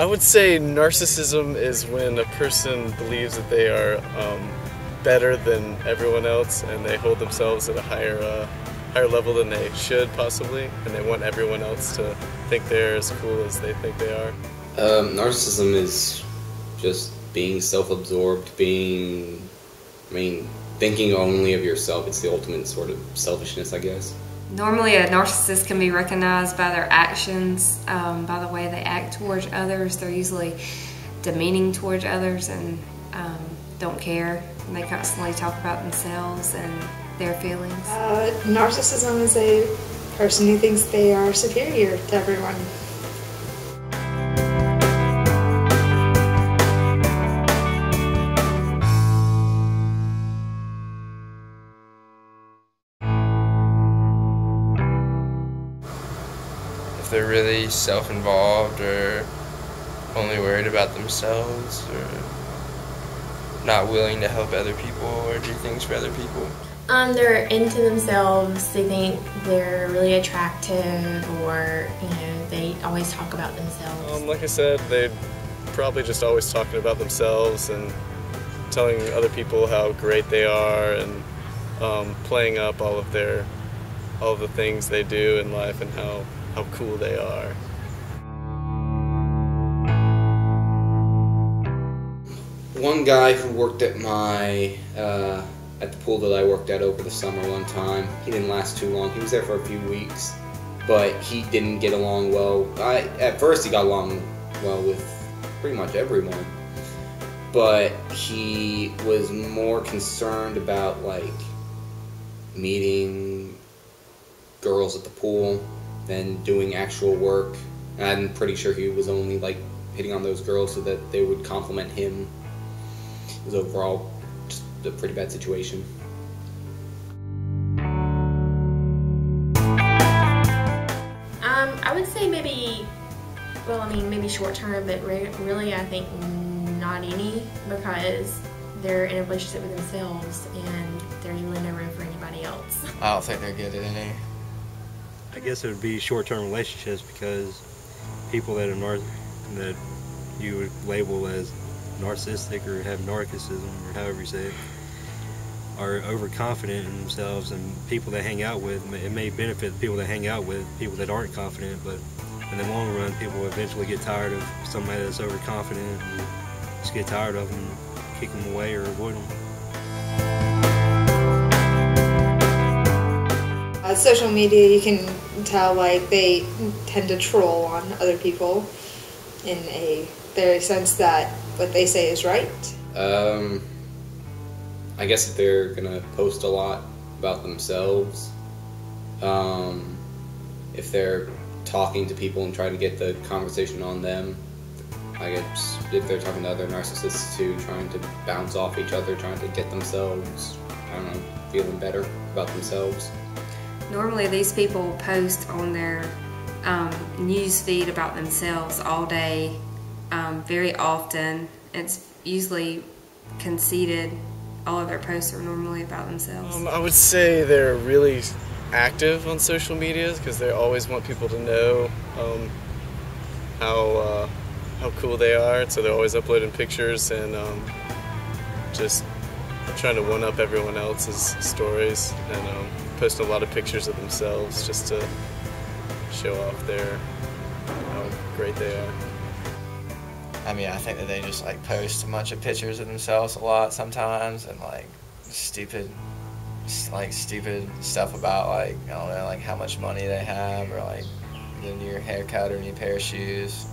I would say narcissism is when a person believes that they are better than everyone else, and they hold themselves at a higher level than they should possibly, and they want everyone else to think they're as cool as they think they are. Narcissism is just being self-absorbed, thinking only of yourself. It's the ultimate sort of selfishness, I guess. Normally a narcissist can be recognized by their actions, by the way they act towards others. They're usually demeaning towards others and don't care. And they constantly talk about themselves and their feelings. Narcissism is a person who thinks they are superior to everyone. If they're really self-involved or only worried about themselves or not willing to help other people or do things for other people. They're into themselves, they think they're really attractive, or they always talk about themselves. Like I said, they're probably just always talking about themselves and telling other people how great they are and playing up all of the things they do in life and how cool they are. One guy who worked at at the pool that I worked at over the summer one time, he didn't last too long. He was there for a few weeks, but he didn't get along well. At first he got along well with pretty much everyone, but he was more concerned about meeting girls at the pool than doing actual work. And I'm pretty sure he was only hitting on those girls so that they would compliment him. It was overall just a pretty bad situation. I would say maybe short term, but really I think not any, because they're in a relationship with themselves and there's really no room for anybody else. I don't think they're good at any. I guess it would be short-term relationships, because people that that you would label as narcissistic or have narcissism, or however you say it, are overconfident in themselves, and people that hang out with, it may benefit the people that hang out with people that aren't confident, but in the long run people will eventually get tired of somebody that's overconfident and just get tired of them and kick them away or avoid them. Social media, you can tell they tend to troll on other people in a very sense that what they say is right. I guess if they're gonna post a lot about themselves, if they're talking to people and trying to get the conversation on them, I guess if they're talking to other narcissists too, trying to bounce off each other, trying to get themselves, feeling better about themselves. Normally these people post on their news feed about themselves all day, very often. It's usually conceited. All of their posts are normally about themselves. I would say they're really active on social media because they always want people to know how cool they are, so they're always uploading pictures and just trying to one-up everyone else's stories and posting a lot of pictures of themselves just to show off how great they are. I think that they just post a bunch of pictures of themselves a lot sometimes, and stupid stuff about I don't know, how much money they have, or the new haircut or new pair of shoes.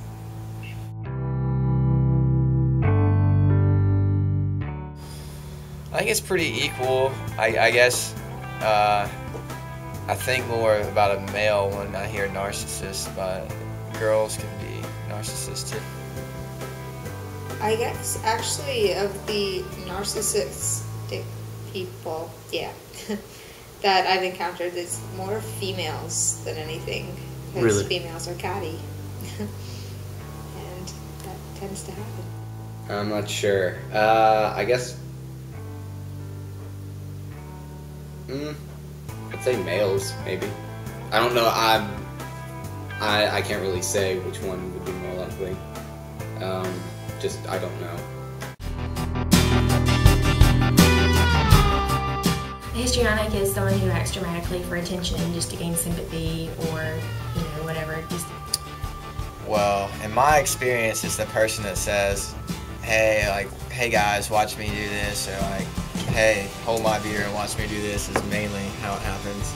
I think it's pretty equal. I guess I think more about a male when I hear narcissist, but girls can be narcissistic. I guess actually of the narcissistic people, that I've encountered, it's more females than anything. Because Really? Females are catty. And that tends to happen. I'm not sure. I guess I'd say males, maybe. I don't know. I can't really say which one would be more likely. Just, I don't know. Histrionic is someone who acts dramatically for attention, just to gain sympathy, or whatever. Just. Well, in my experience, it's the person that says, hey guys, watch me do this, or like, hey, hold my beer and watch me do this, is mainly how it happens.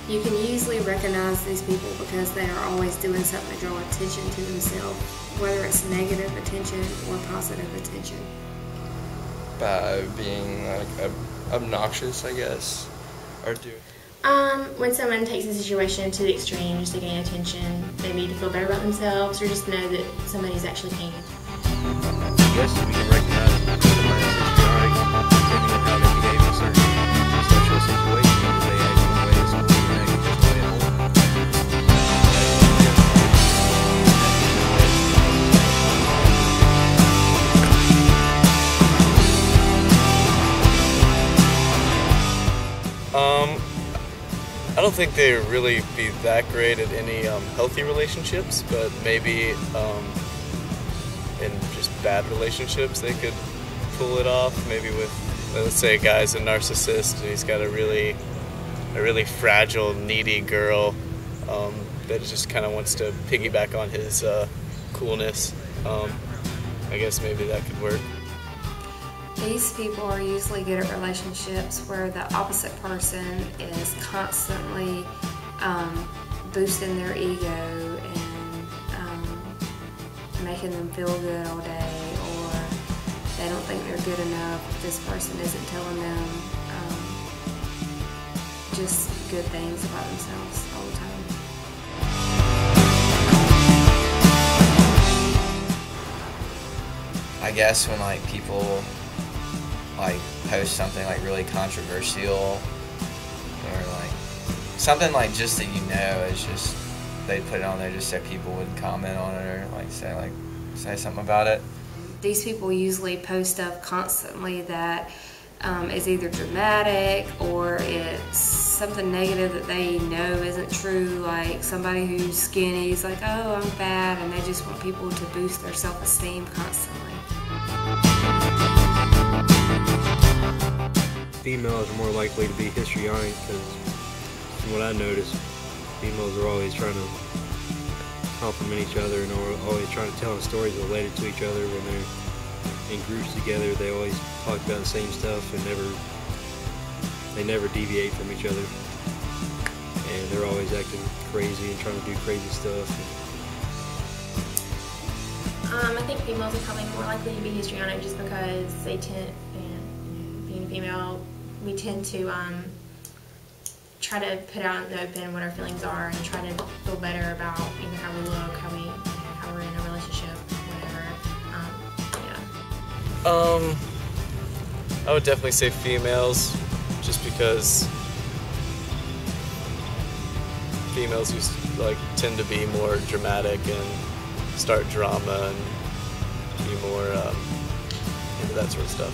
You can usually recognize these people because they are always doing something to draw attention to themselves, whether it's negative attention or positive attention. By being like obnoxious, I guess, or do. When someone takes a situation to the extreme just to gain attention, maybe to feel better about themselves, or just to know that somebody's actually paying attention. I guess we can recognize somebody's histrionic depending on how they behave in certain social situations. If they act one way, some people act a different way at home. I don't think they really be that great at any healthy relationships, but maybe in just bad relationships they could pull it off. Maybe with, let's say, a guy's a narcissist and he's got a really fragile, needy girl that just kind of wants to piggyback on his coolness. I guess maybe that could work. These people are usually good at relationships where the opposite person is constantly boosting their ego and making them feel good all day, or they don't think they're good enough if this person isn't telling them just good things about themselves all the time. I guess when like people like post something like really controversial, or like something like just that is just, they put it on there just so people would comment on it, or like say something about it. These people usually post stuff constantly that is either dramatic or it's something negative that they know isn't true, like somebody who's skinny is like, oh, I'm fat, and they just want people to boost their self-esteem constantly. Females are more likely to be histrionic because, from what I noticed, females are always trying to compliment each other and are always trying to tell stories related to each other. When they're in groups together, they always talk about the same stuff and they never deviate from each other. And they're always acting crazy and trying to do crazy stuff. I think females are probably more likely to be histrionic just because they tend, and being a female, we tend to try to put out in the open what our feelings are and try to feel better about either how we look, how we're in a relationship, whatever. I would definitely say females, just because females tend to be more dramatic and start drama and be more into that sort of stuff.